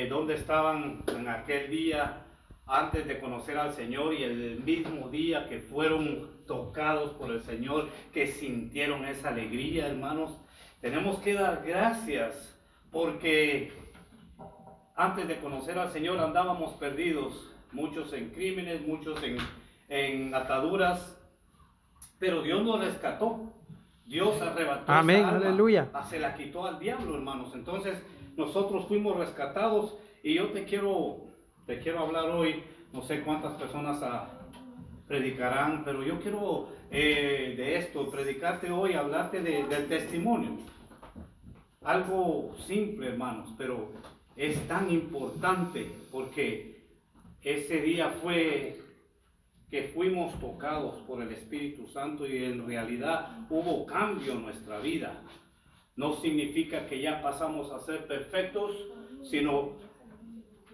dónde estaban en aquel día antes de conocer al Señor y el mismo día que fueron tocados por el Señor, que sintieron esa alegría, hermanos. Tenemos que dar gracias porque antes de conocer al Señor andábamos perdidos, muchos en crímenes, muchos en ataduras, pero Dios nos rescató. Dios arrebató Amén, esa alma, aleluya. se la quitó al diablo, hermanos. Entonces nosotros fuimos rescatados y yo te quiero hablar hoy. No sé cuántas personas predicarán, pero yo quiero de esto, predicarte hoy, hablarte del testimonio. Algo simple, hermanos, pero es tan importante porque ese día fue que fuimos tocados por el Espíritu Santo y en realidad hubo cambio en nuestra vida. No significa que ya pasamos a ser perfectos, sino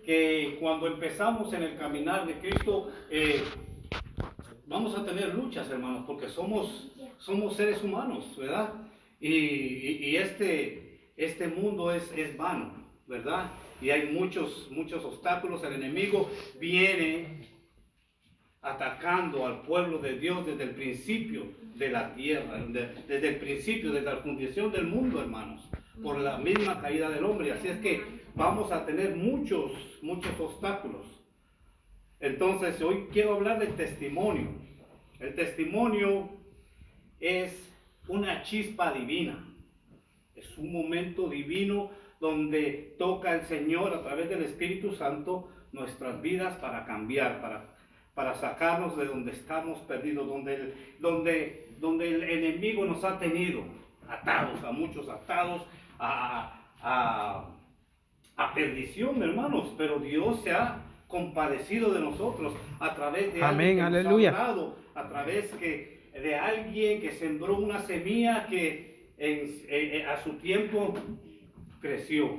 que cuando empezamos en el caminar de Cristo, vamos a tener luchas, hermanos, porque somos seres humanos, ¿verdad? Y este mundo es vano, ¿verdad? Y hay muchos obstáculos. El enemigo viene atacando al pueblo de Dios desde el principio de la tierra, desde el principio, desde la fundación del mundo, hermanos, por la misma caída del hombre. Así es que vamos a tener muchos obstáculos. Entonces, hoy quiero hablar del testimonio. El testimonio es una chispa divina. Es un momento divino donde toca el Señor a través del Espíritu Santo nuestras vidas para cambiar, para sacarnos de donde estamos perdidos, donde el enemigo nos ha tenido atados, a muchos atados, a perdición, hermanos. Pero Dios se ha compadecido de nosotros a través de Amén, alguien que aleluya. nos ha hablado, a través de alguien que sembró una semilla que a su tiempo creció.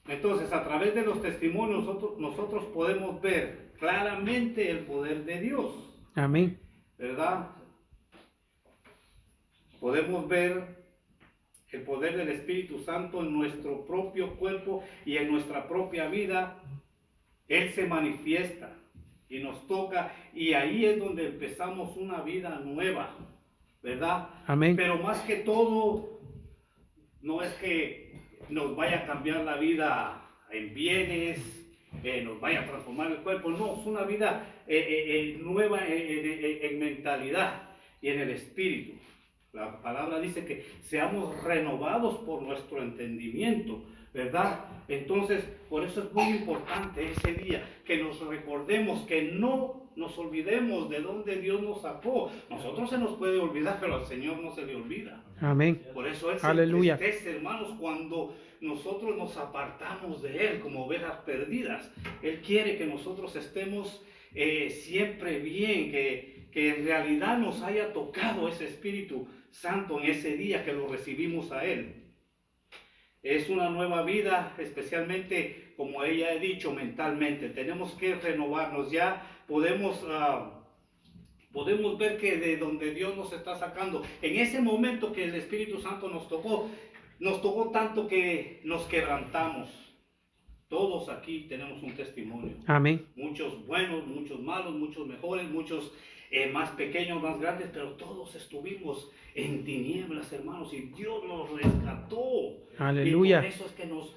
Entonces, a través de los testimonios nosotros podemos ver claramente el poder de Dios, Amén. ¿verdad? Podemos ver el poder del Espíritu Santo en nuestro propio cuerpo y en nuestra propia vida. Él se manifiesta y nos toca, y ahí es donde empezamos una vida nueva, ¿verdad? Amén. Pero más que todo, no es que nos vaya a cambiar la vida en bienes, nos vaya a transformar el cuerpo. No, es una vida nueva en mentalidad y en el espíritu. La palabra dice que seamos renovados por nuestro entendimiento, ¿verdad? Entonces, por eso es muy importante ese día, que nos recordemos, que no nos olvidemos de dónde Dios nos sacó. Nosotros se nos puede olvidar, pero al Señor no se le olvida. Amén. Por eso Él se Aleluya. entristece, hermanos, cuando nosotros nos apartamos de Él como ovejas perdidas. Él quiere que nosotros estemos siempre bien, que en realidad nos haya tocado ese Espíritu Santo en ese día que lo recibimos a Él. Es una nueva vida, especialmente, como ella ha dicho, mentalmente. Tenemos que renovarnos. Ya podemos ver que de donde Dios nos está sacando, en ese momento que el Espíritu Santo nos tocó tanto que nos quebrantamos. Todos aquí tenemos un testimonio. Amén. Muchos buenos, muchos malos, muchos mejores, muchos más pequeños, más grandes, pero todos estuvimos en tinieblas, hermanos, y Dios nos rescató. Aleluya. Y por eso es que nos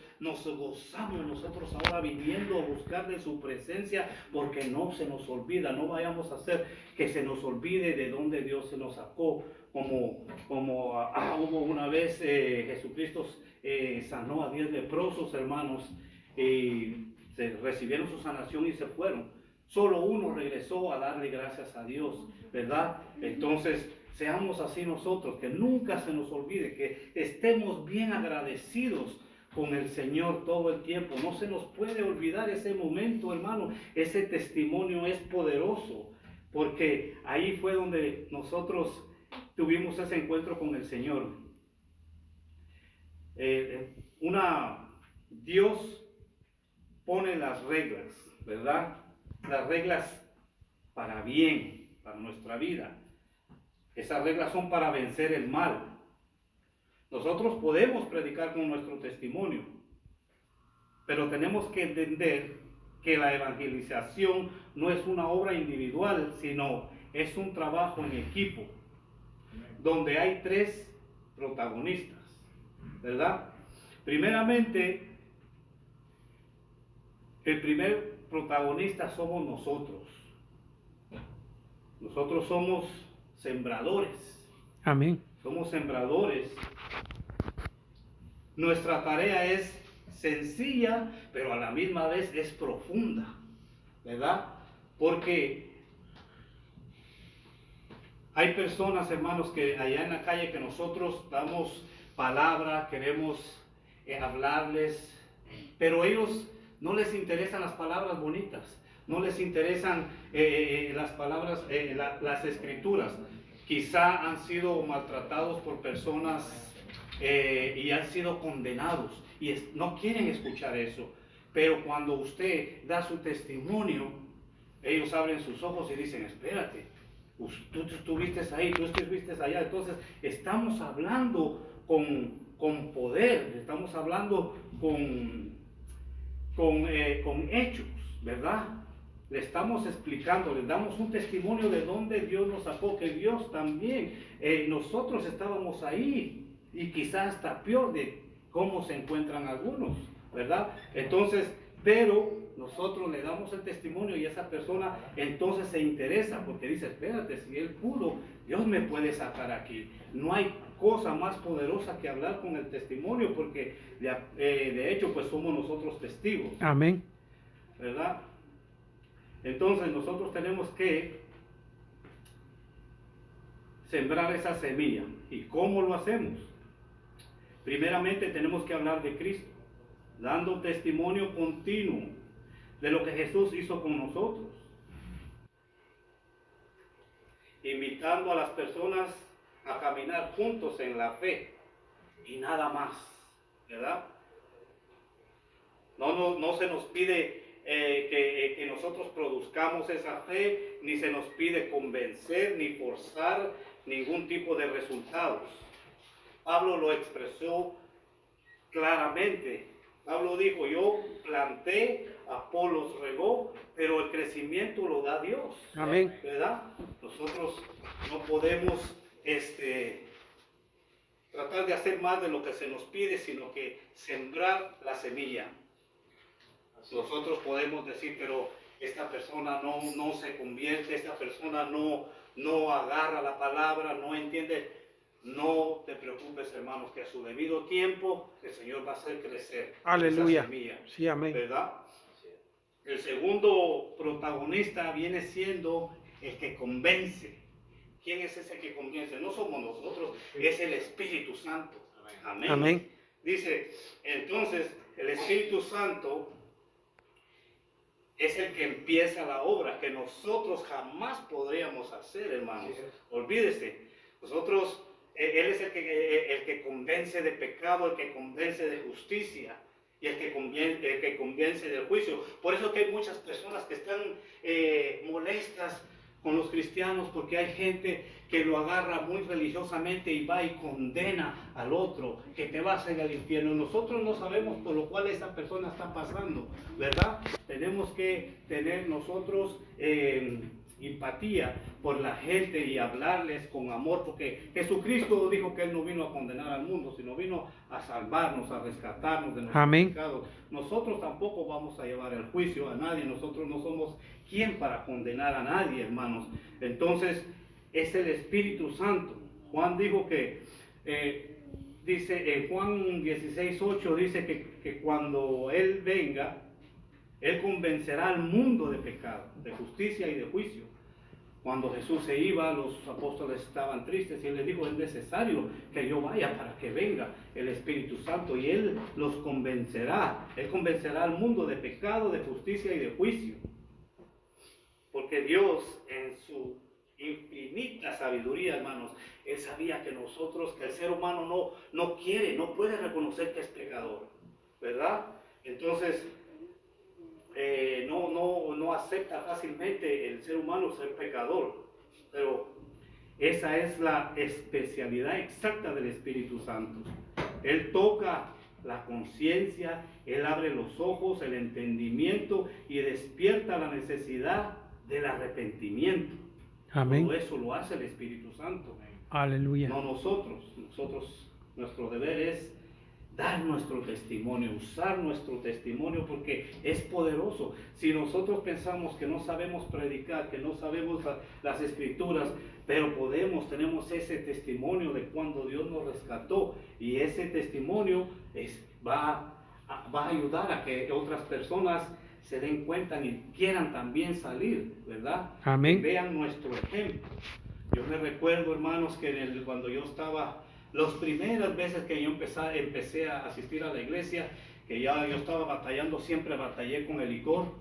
gozamos nosotros ahora viniendo a buscar de su presencia, porque no se nos olvida. No vayamos a hacer que se nos olvide de dónde Dios se nos sacó, como hubo una vez Jesucristo sanó a 10 leprosos, hermanos, y recibieron su sanación y se fueron. Solo uno regresó a darle gracias a Dios, ¿verdad? Entonces, seamos así nosotros, que nunca se nos olvide, que estemos bien agradecidos con el Señor todo el tiempo. No se nos puede olvidar ese momento, hermano. Ese testimonio es poderoso, porque ahí fue donde nosotros tuvimos ese encuentro con el Señor. Dios pone las reglas, ¿verdad? Las reglas para bien, para nuestra vida. Esas reglas son para vencer el mal. Nosotros podemos predicar con nuestro testimonio, pero tenemos que entender que la evangelización no es una obra individual, sino es un trabajo en equipo, donde hay tres protagonistas, ¿verdad? Primeramente, el primer protagonista somos nosotros. Nosotros somos sembradores. Amén. Somos sembradores. Nuestra tarea es sencilla, pero a la misma vez es profunda, ¿verdad? Porque hay personas, hermanos, que allá en la calle que nosotros damos palabra, queremos hablarles, pero ellos no les interesan las palabras bonitas, no les interesan las palabras, las escrituras. Quizá han sido maltratados por personas y han sido condenados y no quieren escuchar eso. Pero cuando usted da su testimonio, ellos abren sus ojos y dicen, espérate, tú estuviste ahí, tú estuviste allá. Entonces estamos hablando con poder, estamos hablando con hechos, ¿verdad? Le estamos explicando, les damos un testimonio de dónde Dios nos sacó, que Dios también, nosotros estábamos ahí y quizás hasta peor de cómo se encuentran algunos, ¿verdad? Entonces, pero nosotros le damos el testimonio y esa persona entonces se interesa porque dice, espérate, si él pudo, Dios me puede sacar aquí. No hay cosa más poderosa que hablar con el testimonio porque de hecho pues somos nosotros testigos. Amén. ¿Verdad? Entonces nosotros tenemos que sembrar esa semilla. ¿Y cómo lo hacemos? Primeramente tenemos que hablar de Cristo, dando testimonio continuo de lo que Jesús hizo con nosotros, invitando a las personas a caminar juntos en la fe y nada más, ¿verdad? No se nos pide que nosotros produzcamos esa fe, ni se nos pide convencer, ni forzar ningún tipo de resultados. Pablo lo expresó claramente. Pablo dijo, yo planté, Apolos regó, pero el crecimiento lo da Dios. Amén. ¿Verdad? Nosotros no podemos tratar de hacer más de lo que se nos pide, sino que sembrar la semilla. Nosotros podemos decir, pero esta persona no se convierte, esta persona no agarra la palabra, no entiende. No te preocupes, hermanos, que a su debido tiempo el Señor va a hacer crecer. Aleluya. Esa semilla, sí, amén. ¿verdad? El segundo protagonista viene siendo el que convence. ¿Quién es ese que convence? No somos nosotros, es el Espíritu Santo. Amén. Amén. Dice, entonces, el Espíritu Santo es el que empieza la obra que nosotros jamás podríamos hacer, hermanos. Olvídese, nosotros, Él es el que convence de pecado, el que convence de justicia y el que convence del juicio. Por eso que hay muchas personas que están molestas con los cristianos porque hay gente que lo agarra muy religiosamente y va y condena al otro, que te vas a ir al infierno. Nosotros no sabemos por lo cual esa persona está pasando, ¿verdad? Tenemos que tener nosotros empatía por la gente y hablarles con amor, porque Jesucristo dijo que Él no vino a condenar al mundo, sino vino a salvarnos, a rescatarnos de nuestros Amén. pecados. Nosotros tampoco vamos a llevar el juicio a nadie, nosotros no somos quien para condenar a nadie, hermanos. Entonces, es el Espíritu Santo. Juan dijo que, dice en Juan 16:8, dice que cuando Él venga, Él convencerá al mundo de pecado, de justicia y de juicio. Cuando Jesús se iba, los apóstoles estaban tristes y Él les dijo, es necesario que yo vaya para que venga el Espíritu Santo y Él los convencerá. Él convencerá al mundo de pecado, de justicia y de juicio. Porque Dios en su infinita sabiduría, hermanos, Él sabía que nosotros, que el ser humano no quiere, no puede reconocer que es pecador, ¿verdad? Entonces, no acepta fácilmente el ser humano ser pecador, pero esa es la especialidad exacta del Espíritu Santo. Él toca la conciencia, Él abre los ojos, el entendimiento y despierta la necesidad del arrepentimiento. Amén. Todo eso lo hace el Espíritu Santo. Aleluya. No nosotros. Nuestro deber es dar nuestro testimonio, usar nuestro testimonio porque es poderoso. Si nosotros pensamos que no sabemos predicar, que no sabemos las escrituras, pero tenemos ese testimonio de cuando Dios nos rescató, y ese testimonio va a ayudar a que otras personas se den cuenta y quieran también salir, ¿verdad? Amén. Vean nuestro ejemplo. Yo me recuerdo, hermanos, que cuando yo estaba, las primeras veces que yo empecé a asistir a la iglesia, que ya yo estaba batallando, siempre batallé con el licor,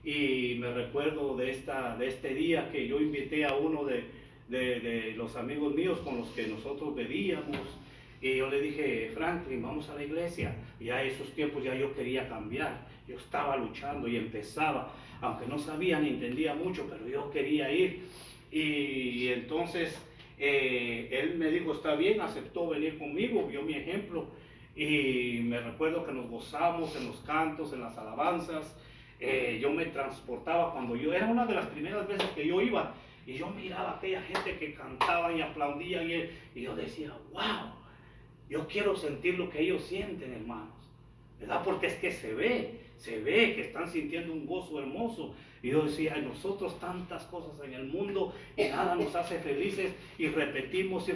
y me recuerdo de este día que yo invité a uno de los amigos míos con los que nosotros bebíamos, y yo le dije: Franklin, vamos a la iglesia. Ya esos tiempos ya yo quería cambiar, yo estaba luchando y empezaba, aunque no sabía ni entendía mucho, pero yo quería ir. Y entonces él me dijo: está bien, aceptó venir conmigo, vio mi ejemplo, y me recuerdo que nos gozamos en los cantos, en las alabanzas. Yo me transportaba cuando era una de las primeras veces que yo iba, y yo miraba a aquella gente que cantaban y aplaudían, y yo decía: wow, yo quiero sentir lo que ellos sienten, hermanos, ¿verdad? Porque es que se ve que están sintiendo un gozo hermoso. Y yo decía: nosotros tantas cosas en el mundo y nada nos hace felices, y repetimos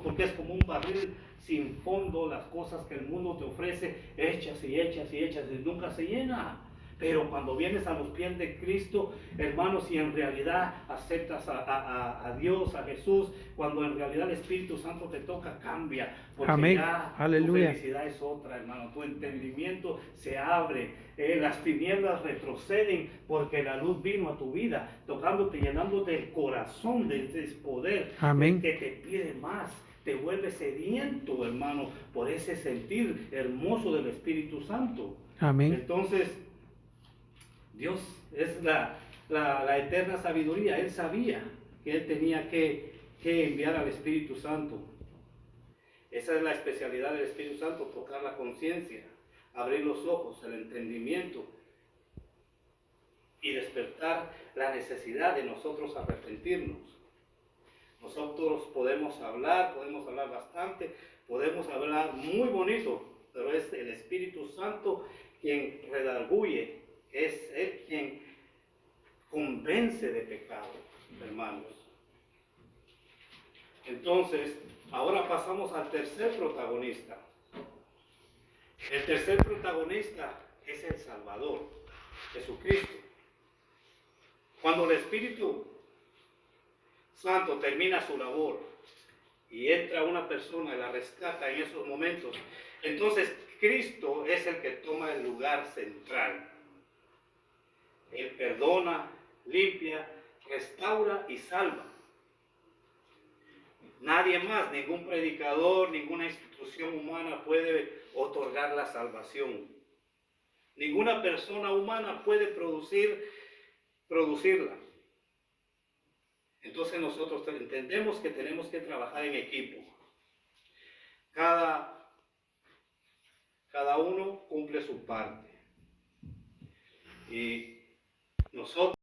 porque es como un barril sin fondo, las cosas que el mundo te ofrece, hechas y hechas y hechas, y nunca se llena. Pero cuando vienes a los pies de Cristo, hermanos, y en realidad aceptas a Dios, a Jesús, cuando en realidad el Espíritu Santo te toca, cambia. Porque Amén. ya Aleluya. tu felicidad es otra, hermano. Tu entendimiento se abre. Las tinieblas retroceden porque la luz vino a tu vida, tocándote, llenándote el corazón de ese poder. Amén. Que te pide más. Te vuelve sediento, hermano, por ese sentir hermoso del Espíritu Santo. Amén. Entonces, Dios es la eterna sabiduría. Él sabía que Él tenía que enviar al Espíritu Santo. Esa es la especialidad del Espíritu Santo: tocar la conciencia, abrir los ojos, el entendimiento, y despertar la necesidad de nosotros arrepentirnos. Nosotros podemos hablar bastante, podemos hablar muy bonito, pero es el Espíritu Santo quien redarguye, es Él quien convence de pecado, hermanos. Entonces, ahora pasamos al tercer protagonista. El tercer protagonista es el Salvador, Jesucristo. Cuando el Espíritu Santo termina su labor y entra una persona y la rescata en esos momentos, entonces Cristo es el que toma el lugar central. Él perdona, limpia, restaura y salva. Nadie más, ningún predicador, ninguna institución humana puede otorgar la salvación. Ninguna persona humana puede producirla. Entonces nosotros entendemos que tenemos que trabajar en equipo. Cada uno cumple su parte. Y nosotros